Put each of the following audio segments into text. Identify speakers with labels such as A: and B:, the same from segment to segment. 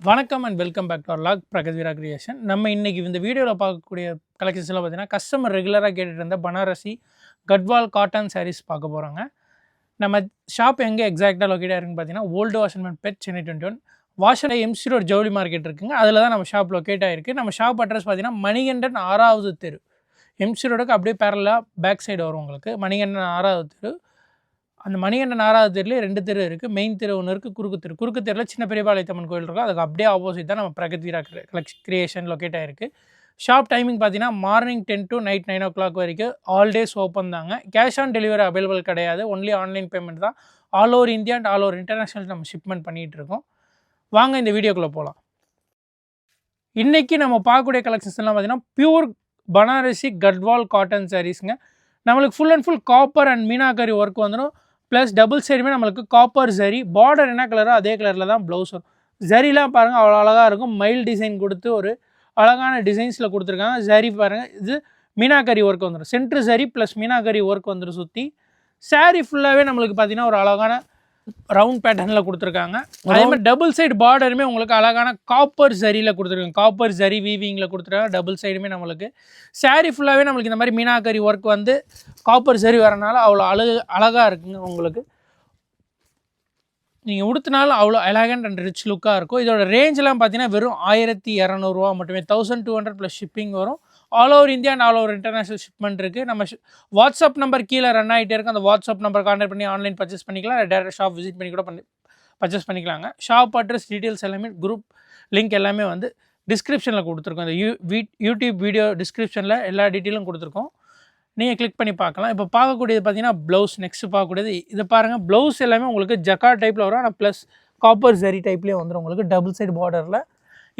A: வணக்கம் and welcome back to our log Prakathveera creation. நம்ம இன்றைக்கி இந்த வீடியோவில் பார்க்கக்கூடிய கலெக்ஷன்ஸ்லாம் பார்த்தீங்கன்னா கஸ்டமர் ரெகுலராக கேட்டுட்டு இருந்த பனாரசி கட்வால் காட்டன் சாரீஸ் பார்க்க போகிறாங்க. நம்ம ஷாப் எங்கே எக்ஸாக்டாக லொக்கேட்டாக இருக்குன்னு பார்த்தீங்கன்னா ஓல்டு வாஷன்மேன் பெட் சென்னை 21 வாஷன் எம்சி ரோட் ஜவுளி மார்க்கெட் இருக்குங்க. அதில் தான் நம்ம ஷாப் லொக்கேட் ஆகிருக்கு. நம்ம ஷாப் அட்ரஸ் பார்த்தீங்கன்னா மணிகண்டன் 6வது தெரு. எம்சி ரோடுக்கு அப்படியே பேரலாக பேக் சைடு வரும் உங்களுக்கு. மணிகண்டன் 6வது தெரு. அந்த மணிகண்டன் 6வது தெருலேயே 2 தெரு இருக்குது. மெயின் தெரு ஒன்று இருக்குது, குறுக்கு தெருவில் சின்ன பெரியபாளையத்தம்மன் கோயில் இருக்கும். அதுக்கு அப்படியே ஆப்போசிட் தான் நம்ம பிரகத்வீரா கிரியேஷன் லொக்கேட் ஆகிருக்கு. ஷாப் டைமிங் பார்த்தீங்கன்னா மார்னிங் 10 to நைட் 9 o'clock வரைக்கும் ஆல் டேஸ் ஓப்பன் தாங்க. கேஷ் ஆன் டெலிவரி அவைலபிள் கிடையாது. ஒன்லி ஆன்லைன் பேமெண்ட் தான். All over India and all over international நம்ம ஷிப்மெண்ட் பண்ணிகிட்டு இருக்கோம். வாங்க இந்த வீடியோக்குள்ளே போகலாம். இன்றைக்கி நம்ம பார்க்கக்கூடிய கலெக்ஷன்ஸ்லாம் பார்த்தீங்கன்னா பியூர் பனாரசி கட்வால் காட்டன் சாரீஸுங்க. நம்மளுக்கு full and full copper and meenakari work வந்துடும். ப்ளஸ் டபுள் சைடுமே நம்மளுக்கு காப்பர் ஜரி, பார்டர் என்ன கலரோ அதே கலரில் தான் ப்ளவுஸ் வரும். ஜரிலாம் பாருங்கள் அவ்வளோ அழகாக இருக்கும். மைல் டிசைன் கொடுத்து ஒரு அழகான டிசைன்ஸில் கொடுத்துருக்காங்க. ஜரி பாருங்கள், இது மீனாக்கரி ஒர்க் வந்துடும். Centre zari plus meenakari work வந்துடும் சுற்றி. சாரீ ஃபுல்லாகவே நம்மளுக்கு பார்த்திங்கன்னா ஒரு அழகான ரவுண்ட் பேட்டர்னில் கொடுத்துருக்காங்க. அதே மாதிரி டபுள் சைடு பார்டருமே உங்களுக்கு அழகான காப்பர் ஜரியில் கொடுத்துருக்காங்க. காப்பர் ஜரி வீவிங்கில் கொடுத்துருக்காங்க. டபுள் சைடுமே நம்மளுக்கு சாரீ ஃபுல்லாகவே நம்மளுக்கு இந்த மாதிரி மீனாக்கரி ஒர்க் வந்து காப்பர் ஜரி வரனால அவ்வளோ அழகாக இருக்குங்க. உங்களுக்கு நீங்கள் உடுத்தினாலும் அவ்வளோ எலகண்ட் அண்ட் ரிச் லுக்காக இருக்கும். இதோட ரேஞ்செலாம் பார்த்தீங்கன்னா வெறும் 1200 மட்டுமே. 1200 ப்ளஸ் ஷிப்பிங் வரும். All over India and all over international shipment இருக்குது. நம்ம வாட்ஸ்அப் நம்பர் கீழே ரன் ஆகிட்டே இருக்கும். அந்த வாட்ஸ்அப் நம்பர் கான்டாக்ட் பண்ணி ஆன்லைன் பர்ச்சேஸ் பண்ணிக்கலாம். டேரக்ட் ஷாப் விசிட் பண்ணி கூட பர்ச்சேஸ் பண்ணிக்கலாங்க. ஷாப் அட்ரஸ் டீட்டெயில்ஸ் எல்லாமே குரூப் லிங்க் எல்லாமே வந்து டிஸ்கிரிப்ஷனில் கொடுத்துருக்கோம். இந்த யூடியூப் வீடியோ டிஸ்கிரிப்ஷனில் எல்லா டீட்டெயிலும் கொடுத்துருக்கோம். நீங்கள் கிளிக் பண்ணி பார்க்கலாம். இப்போ பார்க்கக்கூடியது பார்த்தீங்கன்னா ப்ளவுஸ். நெக்ஸ்ட்டு பார்க்கக்கூடியது இதை பாருங்கள். ப்ளவுஸ் எல்லாமே உங்களுக்கு ஜக்கார்ட் டைப்பில் வரும். ஆனால் ப்ளஸ் காப்பர் ஜரி டைப்லேயே வந்துடும் உங்களுக்கு டபுள் சைடு பார்டரில்.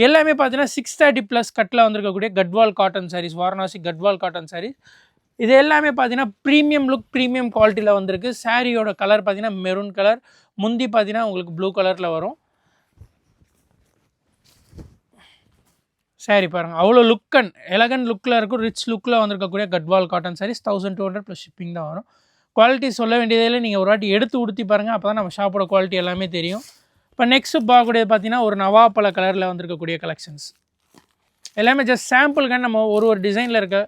A: எல்லாமே பார்த்தீங்கன்னா 630+ கட்டில் வந்திருக்கக்கூடிய கட்வால் காட்டன் சாரீஸ், வாரணாசி கட்வால் காட்டன் சாரீஸ். இது எல்லாமே பார்த்தீங்கன்னா ப்ரீமியம் லுக், ப்ரீமியம் குவாலிட்டியில் வந்திருக்கு. சாரியோட கலர் பார்த்தீங்கன்னா மெரூன் கலர், முந்தி பார்த்தீங்கன்னா உங்களுக்கு ப்ளூ கலரில் வரும். சாரீ பாருங்கள் அவ்வளோ லுக் அண்ட் எலகண்ட் லுக்கில் இருக்கும். ரிச் லுக்கில் வந்திருக்கக்கூடிய Gadwal cotton saris 1200 plus shipping தான் வரும். குவாலிட்டி சொல்ல வேண்டியதில் நீங்கள் ஒரு வாட்டி எடுத்து உடுத்தி பாருங்கள். அப்போ தான் நம்ம ஷாப்போட குவாலிட்டி எல்லாமே தெரியும். இப்போ நெக்ஸ்ட்டு பார்க்கக்கூடியது பார்த்தீங்கன்னா ஒரு நவாப்பழ கலரில் வந்திருக்கக்கூடிய கலெக்ஷன்ஸ் எல்லாமே ஜஸ்ட் சாம்பிளுக்கான நம்ம ஒரு டிசைனில் இருக்க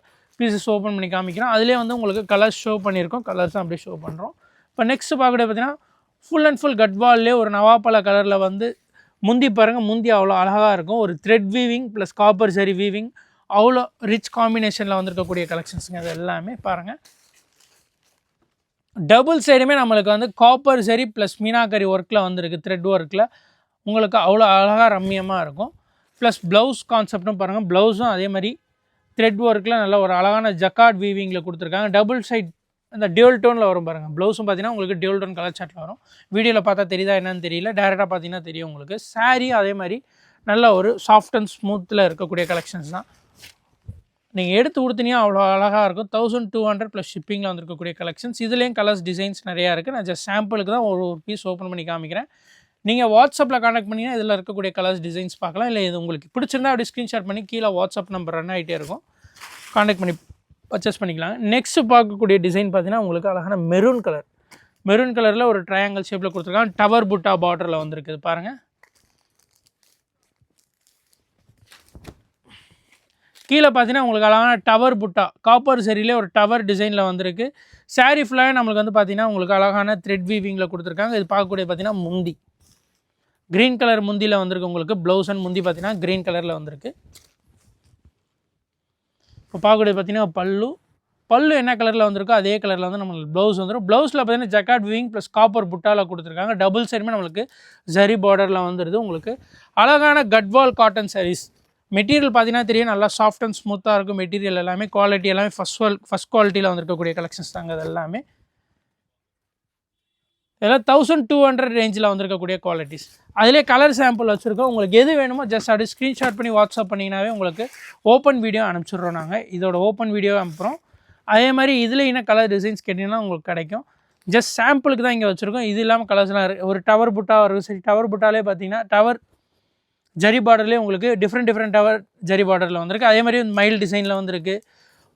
A: பீசஸ் ஓப்பன் பண்ணி காமிக்கிறோம். அதிலே வந்து உங்களுக்கு கலர்ஸ் ஷோ பண்ணியிருக்கோம். கலர்ஸ் தான் அப்படியே ஷோ பண்ணுறோம். இப்போ நெக்ஸ்ட்டு பார்க்கக்கூடியது பார்த்தீங்கன்னா ஃபுல் அண்ட் ஃபுல் கட்வால்லே ஒரு நவாப்பழ கலரில் வந்து முந்தி பாருங்கள். முந்தி அவ்வளோ அழகாக இருக்கும். ஒரு thread weaving plus copper zari weaving அவ்வளோ ரிச் காம்பினேஷனில் வந்திருக்கக்கூடிய கலெக்ஷன்ஸுங்க. அது எல்லாமே பாருங்கள். டபுள் சைடுமே நம்மளுக்கு வந்து காப்பர் ஜரி ப்ளஸ் மீனாக்கரி ஒர்க்கில் வந்துருக்கு. த்ரெட் ஒர்க்கில் உங்களுக்கு அவ்வளோ அழகாக ரம்மியமாக இருக்கும். ப்ளஸ் ப்ளவுஸ் கான்செப்டும் பாருங்கள். ப்ளவுஸும் அதே மாதிரி த்ரெட் ஒர்க்கில் நல்ல ஒரு அழகான ஜக்கார்ட் வீவிங்கில் கொடுத்துருக்காங்க. டபுள் சைட் அந்த டியூல் டோனில் வரும் பாருங்கள். ப்ளவுஸும் பார்த்தீங்கன்னா உங்களுக்கு டியூல் டோன் கலர் சாட்டில் வரும். வீடியோவில் பார்த்தா தெரியுதா என்னன்னு தெரியல. டேரெக்டாக பார்த்தீங்கன்னா தெரியும் உங்களுக்கு. சாரீ அதே மாதிரி நல்ல ஒரு சாஃப்ட் அண்ட் ஸ்மூத்தில் இருக்கக்கூடிய கலெக்ஷன்ஸ் தான். நீங்கள் எடுத்து கொடுத்தீங்கன்னா அவ்வளோ அழகாக இருக்கும். 1200 ப்ளஸ் ஷிப்பிங்கில் வந்திருக்கக்கூடிய கலெக்ஷன்ஸ். இதுலேயும் கலர்ஸ் டிசைன்ஸ் நிறையா இருக்குது. நான் ஜஸ்ட் சாம்பிளுக்கு தான் ஒரு பீஸ் ஓப்பன் பண்ணி காமிக்கிறேன். நீங்கள் வாட்ஸ்அப்பில் கான்டாக்ட் பண்ணிங்கன்னா இதில் இருக்கக்கூடிய கலர்ஸ் டிசைன்ஸ் பார்க்கலாம். இல்லை இது உங்களுக்கு பிடிச்சிருந்தா அப்படி ஸ்க்ரீன்ஷாட் பண்ணி கீழே வாட்ஸ்அப் நம்பர் ரன் ஆகிட்டே இருக்கும். கான்டாக்ட் பண்ணி பர்ச்சேஸ் பண்ணிக்கலாம். நெக்ஸ்ட்டு பார்க்கக்கூடிய டிசைன் பார்த்தீங்கன்னா உங்களுக்கு அழகான மெரூன் கலர். மெரூன் கலரில் ஒரு ட்ரையாங்கிள் ஷேப்பில் கொடுத்துருக்காங்க. டவர் புட்டா பார்டரில் வந்திருக்குது பாருங்கள். கீழே பார்த்தீங்கன்னா உங்களுக்கு அழகான டவர் புட்டா காப்பர் சரியிலே ஒரு டவர் டிசைனில் வந்திருக்கு. சாரீ ஃபுல்லாகவே நம்மளுக்கு வந்து பார்த்தீங்கன்னா உங்களுக்கு அழகான த்ரெட் வீவிங்கில் கொடுத்துருக்காங்க. இது பார்க்கக்கூடிய பார்த்தீங்கன்னா முந்தி க்ரீன் கலர் முந்தியில் வந்திருக்கு. உங்களுக்கு ப்ளவுஸ் அண்ட் முந்தி பார்த்தீங்கன்னா க்ரீன் கலரில் வந்திருக்கு. இப்போ பார்க்கக்கூடிய பார்த்தீங்கன்னா பல்லு என்ன கலரில் வந்திருக்கோ அதே கலரில் வந்து நம்மளுக்கு ப்ளவுஸ் வந்துடும். ப்ளவுஸில் பார்த்தீங்கன்னா ஜக்கார்ட் வீவிங் ப்ளஸ் காப்பர் புட்டாவில் கொடுத்துருக்காங்க. டபுள் சைடுமே நம்மளுக்கு ஜரி பார்டரில் வந்துடுது. உங்களுக்கு அழகான கட்வால் காட்டன் சாரீஸ். மெட்டீரியல் பார்த்தீங்கன்னா தெரியும் நல்லா சாஃப்ட் அண்ட் ஸ்மூத்தாக இருக்கும். மெட்டீரியல் எல்லாமே குவாலிட்டி எல்லாமே ஃபஸ்ட் குவாலிட்டியில் வந்திருக்கக்கூடிய கலெக்ஷன்ஸ் தாங்க. அது எல்லாமே இதெல்லாம் 1200 ரேஞ்சில் வந்திருக்கக்கூடிய குவாலிட்டிஸ். அதிலே கலர் சாம்பிள் வச்சுருக்கோம். உங்களுக்கு எது வேணுமோ ஜஸ்ட் அப்படி ஸ்க்ரீன்ஷாட் பண்ணி வாட்ஸ்அப் பண்ணிங்கனாவே உங்களுக்கு ஓப்பன் வீடியோ அனுப்பிச்சிடுறோம். நாங்கள் இதோட ஓப்பன் வீடியோ அனுப்புகிறோம். அதே மாதிரி இதில் என்ன கலர் டிசைன்ஸ் கேட்டிங்கன்னா உங்களுக்கு கிடைக்கும். ஜஸ்ட் சாம்பிளுக்கு தான் இங்கே வச்சுருக்கோம். இது இல்லாமல் கலர்ஸ்லாம் இருக்குது. ஒரு டவர் புட்டா இருக்கும். சரி, டவர் புட்டாலே பார்த்தீங்கன்னா டவர் ஜரி பார்டர்லேயே உங்களுக்கு டிஃப்ரெண்ட் டவர் ஜரி பார்டரில் வந்திருக்கு. அதே மாதிரி மைல் டிசைனில் வந்திருக்கு.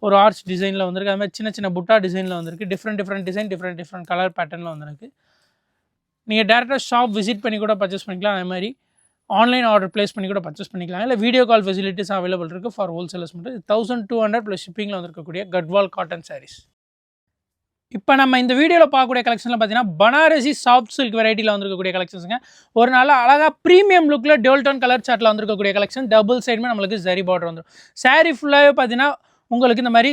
A: ஒரு ஆர்ச் டிசைனில் வந்திருக்கு. அது மாதிரி சின்ன புட்டா டிசைனில் வந்திருக்கு. டிஃப்ரெண்ட் டிசைன் டிஃப்ரெண்ட் கலர் பேட்டர்னில் வந்திருக்கு. நீங்கள் டேரெக்டாக ஷாப் விசிட் பண்ணி கூட பர்ச்சேஸ் பண்ணிக்கலாம். அதே மாதிரி ஆன்லைன் ஆர்டர் ப்ளேஸ் பண்ணி கூட பர்ச்சேஸ் பண்ணிக்கலாம். இல்லை வீடியோ கால் ஃபெசிலிட்டிஸ் அவைலபிள் இருக்குது ஃபார் ஹோல்சேலர்ஸ் மட்டும். 1200 ப்ளஸ் ஷிப்பிங்கில் வந்திருக்கக்கூடிய கட்வால் காட்டன் சாரீஸ். இப்போ நம்ம இந்த வீடியோவில் பார்க்கக்கூடிய கலெக்ஷனில் பார்த்தீங்கன்னா பனாரசி சாஃப்ட் சில்க் வெரைட்டியில் வந்திருக்கக்கூடிய கலெக்ஷன்ஸுங்க. ஒரு நல்ல அழகாக ப்ரீமியம் லுக்கில் டோல் டோன் கலர் சார்ட்டில் வந்திருக்கக்கூடிய கலெக்ஷன். டபுள் சைடுமே நம்மளுக்கு ஜரி பார்டர் வந்துடும். சாரீ ஃபுல்லாகவே பார்த்தீங்கன்னா உங்களுக்கு இந்த மாதிரி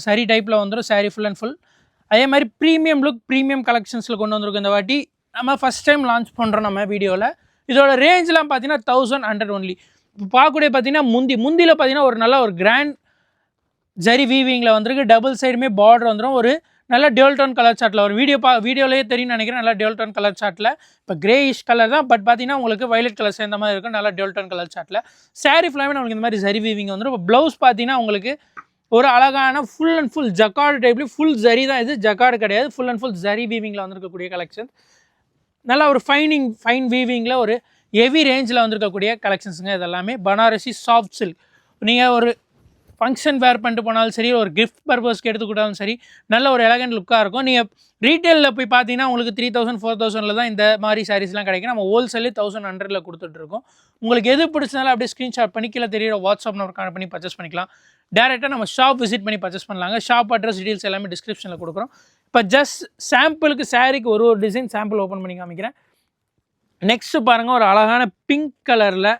A: சரி டைப்பில் வந்துடும். சாரீ ஃபுல் அண்ட் ஃபுல் அதே மாதிரி ப்ரீமியம் லுக் ப்ரீமியம் கலெக்ஷன்ஸில் கொண்டு வந்திருக்கும். இந்த வாட்டி நம்ம ஃபஸ்ட் டைம் லான்ச் பண்ணுறோம் நம்ம வீடியோவில். இதோட ரேஞ்செலாம் பார்த்தீங்கன்னா 1100 ஒன்லி. இப்போ பார்க்கக்கூடிய பார்த்தீங்கன்னா முந்தியில் பார்த்தீங்கன்னா ஒரு நல்ல ஒரு கிராண்ட் ஜரி வீவிங்கில் வந்திருக்கு. டபுள் சைடுமே பார்டர் வந்துடும். ஒரு நல்ல டியூல் டோன் கலர் சார்ட்டில் ஒரு வீடியோலேயே தெரியும் நினைக்கிறேன். நல்லா டியூல் டோன் கலர் சார்ட்டில் இப்போ கிரேயிஷ் கலர் தான், பட் பார்த்தீங்கன்னா உங்களுக்கு வயலட் கலர் சேர்ந்த மாதிரி இருக்கும். நல்லா டியூல் டோன் கலர் சார்ட்டில் சாரீ ஃபுல்லாகவே நம்மளுக்கு இந்த மாதிரி ஜரி வீவிங் வந்துடும். இப்போ ப்ளவுஸ் பார்த்தீங்கன்னா உங்களுக்கு ஒரு அழகான ஃபுல் அண்ட் ஃபுல் ஜக்கார்டு டைப்லேயும் ஃபுல் ஜரி தான். இது ஜக்கார்டு கிடையாது, ஃபுல் அண்ட் ஃபுல் ஜரி வீவிங்கில் வந்திருக்கக்கூடிய கலெக்ஷன். நல்லா ஒரு ஃபைன் வீவிங்கில் ஒரு ஹெவி ரேஞ்சில் வந்திருக்கக்கூடிய கலெக்ஷன்ஸுங்க. இதெல்லாமே பனாரசி சாஃப்ட் சில்க். நீங்கள் ஒரு ஃபங்க்ஷன் வேர் பண்ணிட்டு போனாலும் சரி, ஒரு கிஃப்ட் பர்பஸ்க்கு எடுத்துக்கிட்டாலும் சரி, நல்ல ஒரு எலகண்ட் லுக்காக இருக்கும். நீங்கள் ரீட்டெயிலில் போய் பார்த்தீங்கன்னா உங்களுக்கு 3000 4000 தான் இந்த மாதிரி சாரீஸ்லாம் கிடைக்கும். நம்ம ஹோல்சேலே 1100 கொடுத்துட்ருக்கோம். உங்களுக்கு எது பிடிச்சனாலும் அப்படியே ஸ்க்ரீன்ஷாட் பண்ணி கீழே தெரியுற வாட்ஸ்அப் நம்பர் கான்டெக்ட் பண்ணி பர்ச்சேஸ் பண்ணிக்கலாம். டேரெக்டாக நம்ம ஷாப் விசிட் பண்ணி பர்ச்சேஸ் பண்ணலாங்க. ஷாப் அட்ரஸ் டீட்டெயில்ஸ் எல்லாமே டிஸ்கிரிப்ஷனில் கொடுக்குறோம். இப்போ ஜஸ்ட் சாம்பிளுக்கு சாரீக்கு ஒரு டிசைன் சாம்பிள் ஓப்பன் பண்ணி காமிக்கிறேன். நெக்ஸ்ட்டு பாருங்கள், ஒரு அழகான பிங்க் கலரில்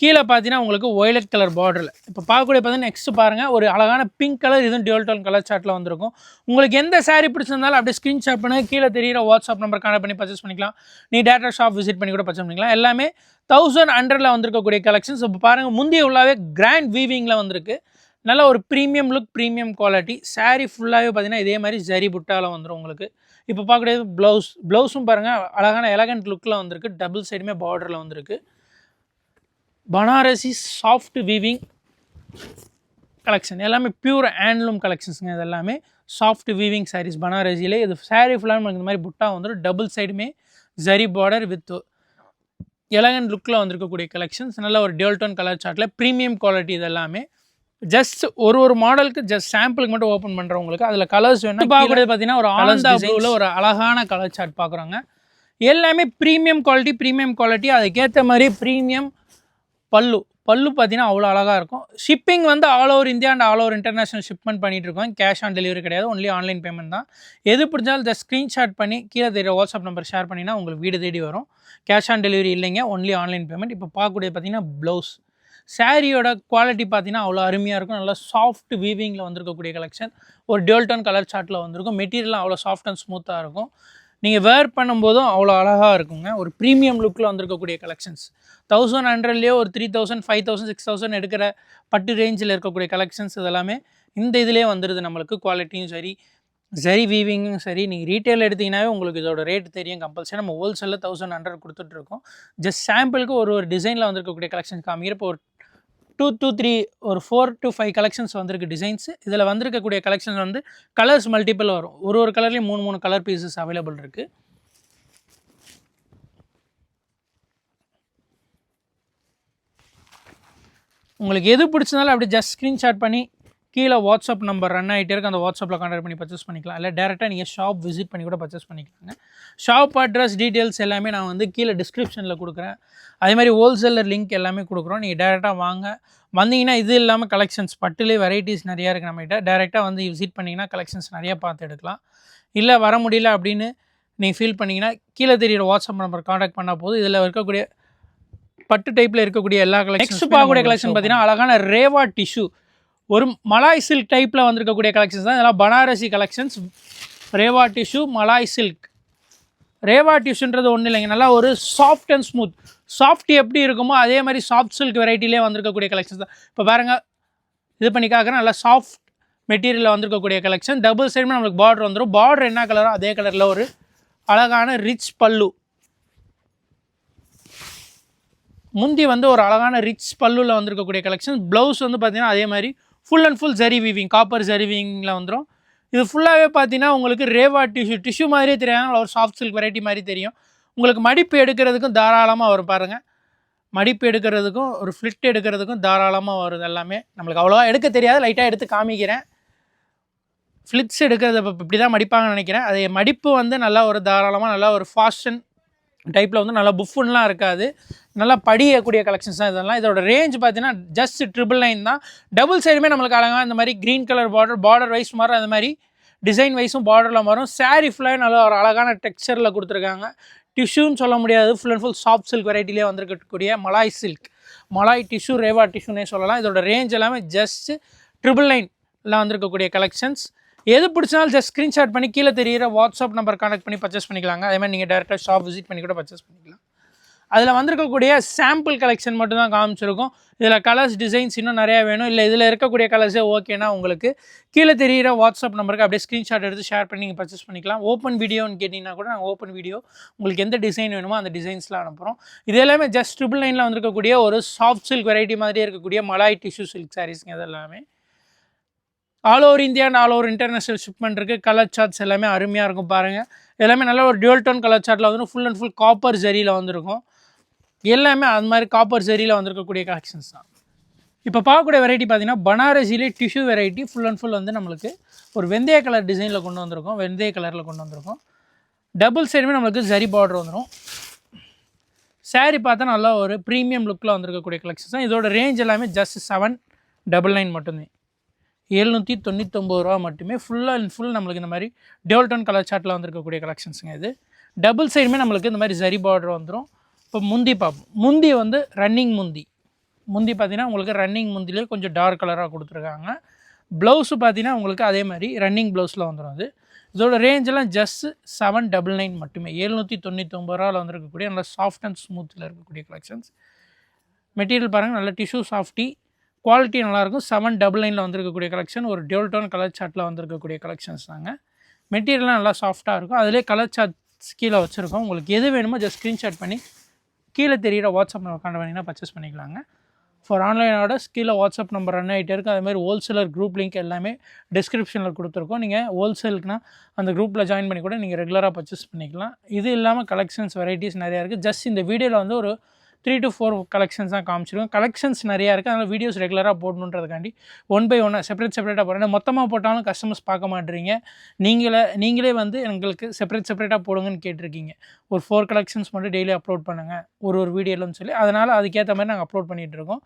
A: கீழே பார்த்தீங்கன்னா உங்களுக்கு வயலட் கலர் பார்டரில் இப்போ பார்க்கக்கூடிய பார்த்தீங்கன்னா நெக்ஸ்ட் பாருங்கள், ஒரு அழகான பிங்க் கலர், இதுவும் டியூல் டோன் கலர் சார்ட்டில் வந்திருக்கும். உங்களுக்கு எந்த சாரீ பிடிச்சிருந்தாலும் அப்படியே ஸ்க்ரீன்ஷாட் பண்ணி கீழே தெரியுற வாட்ஸ்அப் நம்பர் கான்டெக்ட் பண்ணி பர்ச்சேஸ் பண்ணிக்கலாம். நீ டேரக்டாக ஷாப் விசிட் பண்ணி கூட பர்ச்சேஸ் பண்ணிக்கலாம். எல்லாமே 1100 வந்திருக்கக்கூடிய கலெக்ஷன்ஸ். இப்போ பாருங்கள், முந்தைய உள்ளாவே கிராண்ட் வீவிங்கில் வந்திருக்கு. நல்ல ஒரு premium look premium quality. Sari ஃபுல்லாகவே பார்த்தீங்கன்னா இதே மாதிரி ஜரி புட்டாவில் வந்துடும் உங்களுக்கு. இப்போ பார்க்கக்கூடிய ப்ளவுஸும் பாருங்கள் அழகான எலகண்ட் லுக்கில் வந்திருக்கு. டபுள் சைடுமே பார்டரில் வந்திருக்கு. பனாரசி சாஃப்ட் வீவிங் கலெக்ஷன் எல்லாமே பியூர் ஹேண்ட்லூம் கலெக்ஷன்ஸுங்க. இது எல்லாமே சாஃப்ட் வீவிங் சாரீஸ் பனாரசியிலே. இது சாரீ ஃபுல்லாக நமக்கு இந்த மாதிரி புட்டா வந்துடும். டபுள் சைடுமே ஜரி பார்டர் வித் எலகண்ட் லுக்கில் வந்திருக்கக்கூடிய கலெக்ஷன்ஸ். நல்ல ஒரு டியூல் டோன் கலர் சார்ட்டில் ப்ரீமியம் குவாலிட்டி. இது எல்லாமே ஜஸ்ட் ஒரு மாடலுக்கு ஜஸ்ட் சாம்பிளுக்கு மட்டும் ஓப்பன் பண்ணுறவங்களுக்கு அதில் கலர்ஸ் வேணும். பார்க்கறது பார்த்தீங்கன்னா ஒரு ஆனந்தா ப்ளூவில் ஒரு அழகான கலர் சார்ட் பார்க்குறாங்க. எல்லாமே ப்ரீமியம் குவாலிட்டி அதுக்கேற்ற மாதிரி ப்ரீமியம் பல்லு பார்த்தீங்கன்னா அவ்வளோ அழகாக இருக்கும். ஷிப்பிங் வந்து all over India and all over international shipment பண்ணிட்டு இருக்கோம். கேஷ் ஆன் டெலிவரி கிடையாது, ஒன்லி ஆன்லைன் பேமெண்ட் தான். எது பிடிச்சாலும் ஜஸ்ட் ஸ்க்ரீன்ஷாட் பண்ணி கீழே தெரியுற வாட்ஸ்அப் நம்பர் ஷேர் பண்ணிங்கன்னா உங்களுக்கு வீடு தேடி வரும். கேஷ் ஆன் டெலிவரி இல்லைங்க, ஒன்லி ஆன்லைன் பேமெண்ட். இப்போ பார்க்கக்கூடியது பார்த்தீங்கன்னா ப்ளவுஸ் சாரியோட குவாலிட்டி பார்த்தீங்கன்னா அவ்வளோ அருமையாக இருக்கும். நல்லா சாஃப்ட் வீவிங்கில் வந்திருக்கக்கூடிய கலெக்ஷன். ஒரு டியூல் டோன் கலர் சார்ட்டில் வந்திருக்கும். மெட்டீரியல்லாம் அவ்வளோ சாஃப்ட் அண்ட் ஸ்மூத்தாக இருக்கும். நீங்கள் வேர் பண்ணும்போதும் அவ்வளோ அழகாக இருக்குங்க. ஒரு ப்ரீமியம் லுக்கில் வந்திருக்கக்கூடிய கலெக்ஷன்ஸ். 1100லேயே ஒரு 3000 5000 6000 எடுக்கிற பட்டு ரேஞ்சில் இருக்கக்கூடிய கலெக்ஷன்ஸ் இதெல்லாமே இந்த இதிலே வந்துடுது. நம்மளுக்கு குவாலிட்டியும் சரி, ஜரி வீவிங்கும் சரி. நீங்கள் ரீட்டெயில் எடுத்திங்கனாவே உங்களுக்கு இதோட ரேட் தெரியும் கம்பல்சரி. நம்ம ஹோல்சேலில் 1100 கொடுத்துட்ருக்கோம். ஜஸ்ட் சாம்பிளுக்கு ஒரு டிசைனில் வந்திருக்கக்கூடிய கலெக்ஷன்ஸ் காமிக்கிற. இப்போ ஒரு 2 to 3 ஒரு 4 to 5 கலெக்ஷன்ஸ் வந்திருக்கு டிசைன்ஸ். இதில் வந்திருக்கக்கூடிய கலெக்ஷன்ஸ் வந்து கலர்ஸ் மல்டிபிள் வரும். ஒரு கலர்லேயும் 3 கலர் பீசஸ் அவைலபிள் இருக்குது. உங்களுக்கு எது பிடிச்சதாலும் அப்படி ஜஸ்ட் ஸ்க்ரீன்ஷாட் பண்ணி கீழே வாட்ஸ்அப் நம்பர் ரன் ஆகிட்டே இருக்குது, அந்த வாட்ஸ்அப்பில் கான்டாக்ட் பண்ணி பர்ச்சேஸ் பண்ணிக்கலாம். இல்லை டேரெக்டாக நீங்கள் ஷாப் விசிட் பண்ணி கூட பர்ச்சேஸ் பண்ணிக்கலாங்க. ஷாப் அட்ரஸ் டீட்டெயில்ஸ் எல்லாமே நான் வந்து கீழே டிஸ்கிரிப்ஷனில் கொடுக்குறேன். அதே மாதிரி ஹோல்சேலர் லிங்க் எல்லாமே கொடுக்குறோம். நீங்கள் டேரெக்டாக வந்தீங்கன்னா இது இல்லாமல் கலெக்ஷன்ஸ் பட்டுலேயே வெரைட்டிஸ் நிறையா இருக்குது நம்மகிட்ட. டேரெக்டாக வந்து விசிட் பண்ணிங்கன்னா கலெக்ஷன்ஸ் நிறையா பார்த்து எடுக்கலாம். இல்லை வர முடியல அப்படின்னு நீங்கள் ஃபீல் பண்ணிங்கன்னா கீழே தெரியுற வாட்ஸ்அப் நம்பர் கான்டாக்ட் பண்ணால் போதும். இதில் இருக்கக்கூடிய பட்டு டைப்பில் இருக்கக்கூடிய எல்லா கலெக்ஷன். நெக்ஸ்ட் பார்க்கக்கூடிய கலெக்ஷன் பார்த்தீங்கன்னா அழகான ரேவா டிஷ்யூ, ஒரு மலாய் சில்க் டைப்பில் வந்திருக்கக்கூடிய கலெக்ஷன்ஸ் தான். இதெல்லாம் Banarasi collections. Reva tissue malai silk. Reva டிஷ்யூன்றது ஒன்றும் இல்லைங்க, நல்லா ஒரு சாஃப்ட் அண்ட் ஸ்மூத். சாஃப்ட் எப்படி இருக்குமோ அதே மாதிரி சாஃப்ட் சில்க் வெரைட்டிலே வந்திருக்கக்கூடிய கலெக்ஷன்ஸ் தான். இப்போ பாருங்கள், இது பண்ணி காக்கிறேன். நல்லா சாஃப்ட் மெட்டீரியலில் வந்திருக்கக்கூடிய கலெக்ஷன். டபுள் சைடுமே நம்மளுக்கு பார்டர் வந்துடும். பார்டர் என்ன கலரோ அதே கலரில் ஒரு அழகான ரிச் பல்லு. முந்தி வந்து ஒரு அழகான ரிச் பல்லுவில் வந்திருக்கக்கூடிய கலெக்ஷன். ப்ளவுஸ் வந்து பார்த்தீங்கன்னா அதே மாதிரி full and full zari weaving, copper zari வீவிங்கில் வந்துடும். இது ஃபுல்லாகவே பார்த்தீங்கன்னா உங்களுக்கு ரேவா டிஷ்யூ மாதிரியே தெரியாது, ஒரு சாஃப்ட் சில்க் வெரைட்டி மாதிரி தெரியும். உங்களுக்கு மடிப்பு எடுக்கிறதுக்கும் தாராளமாக வரும் பாருங்கள். மடிப்பு எடுக்கிறதுக்கும் ஒரு ஃப்ளிட் எடுக்கிறதுக்கும் தாராளமாக வருது. எல்லாமே நம்மளுக்கு அவ்வளோவா எடுக்க தெரியாது, லைட்டாக எடுத்து காமிக்கிறேன். ஃப்ளிட்ஸ் எடுக்கிறது இப்படி தான் மடிப்பாங்கன்னு நினைக்கிறேன். அது மடிப்பு வந்து நல்லா ஒரு தாராளமாக நல்லா ஒரு ஃபாஸ்ட் அண்ட் டைப்பில் வந்து நல்லா புஃபுன்லாம் இருக்காது, நல்லா படியக்கூடிய கலெக்ஷன்ஸ் தான் இதெல்லாம். இதோட ரேஞ்ச் பார்த்தீங்கன்னா ஜஸ்ட் 999 தான். டபுள் சைடுமே நம்மளுக்கு அழகாக இந்த மாதிரி க்ரீன் கலர் பார்டர் வைஸ் மாறும், அந்த மாதிரி டிசைன் வைஸும் பார்டரில் மாறும். சாரீ ஃபுல்லாக நல்லா ஒரு அழகான டெக்ஸ்சரில் கொடுத்துருக்காங்க. டிஷ்யூன்னு சொல்ல முடியாது, full and full soft silk வெரைட்டிலே வந்திருக்கக்கூடிய மலாய் சில்க், மலாய் டிஷ்யூ, ரேவா டிஷ்யூனே சொல்லலாம். இதோட ரேஞ்ச் எல்லாமே ஜஸ்ட் 999 வந்திருக்கக்கூடிய கலெக்ஷன்ஸ். எது பிடிச்சாலும் ஜஸ்ட் ஸ்க்ரீன்ஷாட் பண்ணி கீழே தெரியிற வாட்ஸ்அப் நம்பர் கான்டெக்ட் பண்ணி பர்ச்சேஸ் பண்ணிக்கலாங்க. அதே மாதிரி நீங்கள் டேரெக்டாக ஷாப் விசிட் பண்ணி கூட பர்ச்சேஸ் பண்ணிக்கலாம். அதில் வந்திருக்கக்கூடிய சாம்பிள் கலெக்ஷன் மட்டும் தான் காமிச்சிருக்கும். இதில் கலர்ஸ் டிசைன்ஸ் இன்னும் நிறையா வேணும், இல்லை இதில் இருக்கக்கூடிய கலர்ஸே ஓகேனா உங்களுக்கு கீழே தெரியிற வாட்ஸ்அப் நம்பருக்கு அப்படியே ஸ்க்ரீன்ஷாட் எடுத்து ஷேர் பண்ணி நீங்கள் பர்ச்சேஸ் பண்ணிக்கலாம். ஓப்பன் வீடியோன்னு கேட்டிங்கன்னா கூட நாங்கள் ஓப்பன் வீடியோ உங்களுக்கு எந்த டிசைன் வேணுமோ அந்த டிசைன்ஸ்லாம் அனுப்புகிறோம். இது எல்லாமே ஜஸ்ட் 999 வந்திருக்கக்கூடிய ஒரு சாஃப்ட் சில்க் வெரைட்டி மாதிரியே இருக்கக்கூடிய மலாய் டிஷ்யூ சில்க் சாரீஸ்ங்க. இது எல்லாமே all over India and all over international shipment இருக்குது. கலர் சார்ட்ஸ் எல்லாமே அருமையாக இருக்கும் பாருங்கள். எல்லாமே நல்ல ஒரு டியூல் டோன் கலர் சார்ட்டில் வந்து ஃபுல் அண்ட் ஃபுல் காப்பர் ஜரியில் வந்திருக்கும். எல்லாமே அந்த மாதிரி காப்பர் ஜரியில் வந்திருக்கக்கூடிய கலெக்ஷன்ஸ் தான். இப்போ பார்க்கக்கூடிய வெரைட்டி பார்த்தீங்கன்னா பனாரஸிலே tissue variety full and full வந்து நம்மளுக்கு ஒரு வெந்தய கலர் டிசைனில் கொண்டு வந்திருக்கோம், வெந்தய கலரில் கொண்டு வந்திருக்கோம். டபுள் சைடுமே நம்மளுக்கு ஜரி பார்டர் வந்துடும். சாரீ பார்த்தா நல்லா ஒரு ப்ரீமியம் லுக்கில் வந்திருக்கக்கூடிய கலெக்ஷன்ஸ் தான். இதோட ரேஞ்ச் எல்லாமே ஜஸ்ட் 799 மட்டுமே, 799 ரூபா மட்டுமே. ஃபுல்லாக அண்ட் ஃபுல் நம்மளுக்கு இந்த மாதிரி டியூல் டோன் கலர் சார்ட்டில் வந்திருக்கக்கூடிய கலெக்ஷன்ஸுங்க. இது டபுள் சைடுமே நம்மளுக்கு இந்த மாதிரி ஜரி பார்டர் வந்துடும். இப்போ முந்தி பார்ப்போம். முந்தி வந்து ரன்னிங் முந்தி பார்த்தீங்கன்னா உங்களுக்கு ரன்னிங் முந்திலே கொஞ்சம் டார்க் கலராக கொடுத்துருக்காங்க. ப்ளவுஸு பார்த்தீங்கன்னா உங்களுக்கு அதே மாதிரி ரன்னிங் ப்ளவுஸில் வந்துடும். அது இதோட ரேஞ்செல்லாம் ஜஸ்ட் 799 மட்டுமே, 799 ரூபாவில் வந்துருக்கக்கூடிய நல்ல சாஃப்ட் அண்ட் ஸ்மூத்தில் இருக்கக்கூடிய கலெக்ஷன்ஸ். மெட்டீரியல் பாருங்கள், நல்ல டிஷ்யூ சாஃப்டி, குவாலிட்டி நல்லாயிருக்கும். 799 வந்திருக்கக்கூடிய கலெக்ஷன் ஒரு டியூல் டோன் கலர் சார்ட்டில் வந்திருக்கக்கூடிய கலெக்ஷன்ஸ் தாங்க. மெட்டீரியல்லாம் நல்லா சாஃப்ட்டாக இருக்கும். அதிலே கலர் சார்ட்ஸ் கீழே வச்சுருக்கோம். உங்களுக்கு எது வேணுமோ ஜஸ்ட் ஸ்க்ரீன்ஷாட் பண்ணி கீழே தெரியிற வாட்ஸ்அப் நம்பர் கான்டெக்ட் பண்ணிங்கன்னா பர்ச்சேஸ் பண்ணிக்கலாங்க. ஃபார் ஆன்லைன் ஆர்டர்ஸ் கீழே வாட்ஸ்அப் நம்பர் ரன் ஆகிட்டே இருக்குது. அதேமாதிரி ஹோல்சேலர் குரூப் லிங்க் எல்லாமே டிஸ்கிரிப்ஷனில் கொடுத்துருக்கோம். நீங்கள் ஹோல்சேலுக்குனா அந்த குரூப்பில் ஜாயின் பண்ணி கூட நீங்கள் ரெகுலராக பர்ச்சேஸ் பண்ணிக்கலாம். இது இல்லாமல் கலெக்ஷன்ஸ் வெரைட்டிஸ் நிறையா இருக்குது. ஜஸ்ட் இந்த வீடியோவில் வந்து ஒரு 3 to 4 கலெக்ஷன்ஸ் தான் காமிச்சிருக்கோம். கலெக்ஷன்ஸ் நிறையா இருக்குது, அதனால் வீடியோஸ் ரெகுலராக போடணுன்றதுக்காண்டி 1 by 1 செப்பரேட்டாக போடுறேன். மொத்தமாக போட்டாலும் கஸ்டமர்ஸ் பார்க்க மாட்டேறீங்க. நீங்களே வந்து எங்களுக்கு செப்பரேட்டாக போடுங்கன்னு கேட்டிருக்கீங்க. ஒரு 4 கலெக்ஷன்ஸ் மட்டும் டெய்லி அப்லோட் பண்ணுங்கள் ஒரு வீடியோலன்னு சொல்லி, அதனால் அதுக்கேற்ற மாதிரி நாங்கள் அப்லோட் பண்ணிகிட்ருக்கோம்.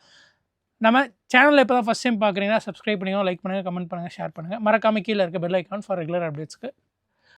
A: நம்ம சேனலில் இப்போ தான் ஃபஸ்ட் டைம் பார்க்குறீங்கன்னா சப்ஸ்கிரைப் பண்ணிக்கோங்க, லைக் பண்ணுங்கள், கமெண்ட் பண்ணுங்கள், ஷேர் பண்ணுங்கள். மறக்காமல் கீழே இருக்க பெல் ஐக்கான் ஃபார் ரெகுலர் அப்டேட்ஸ்க்கு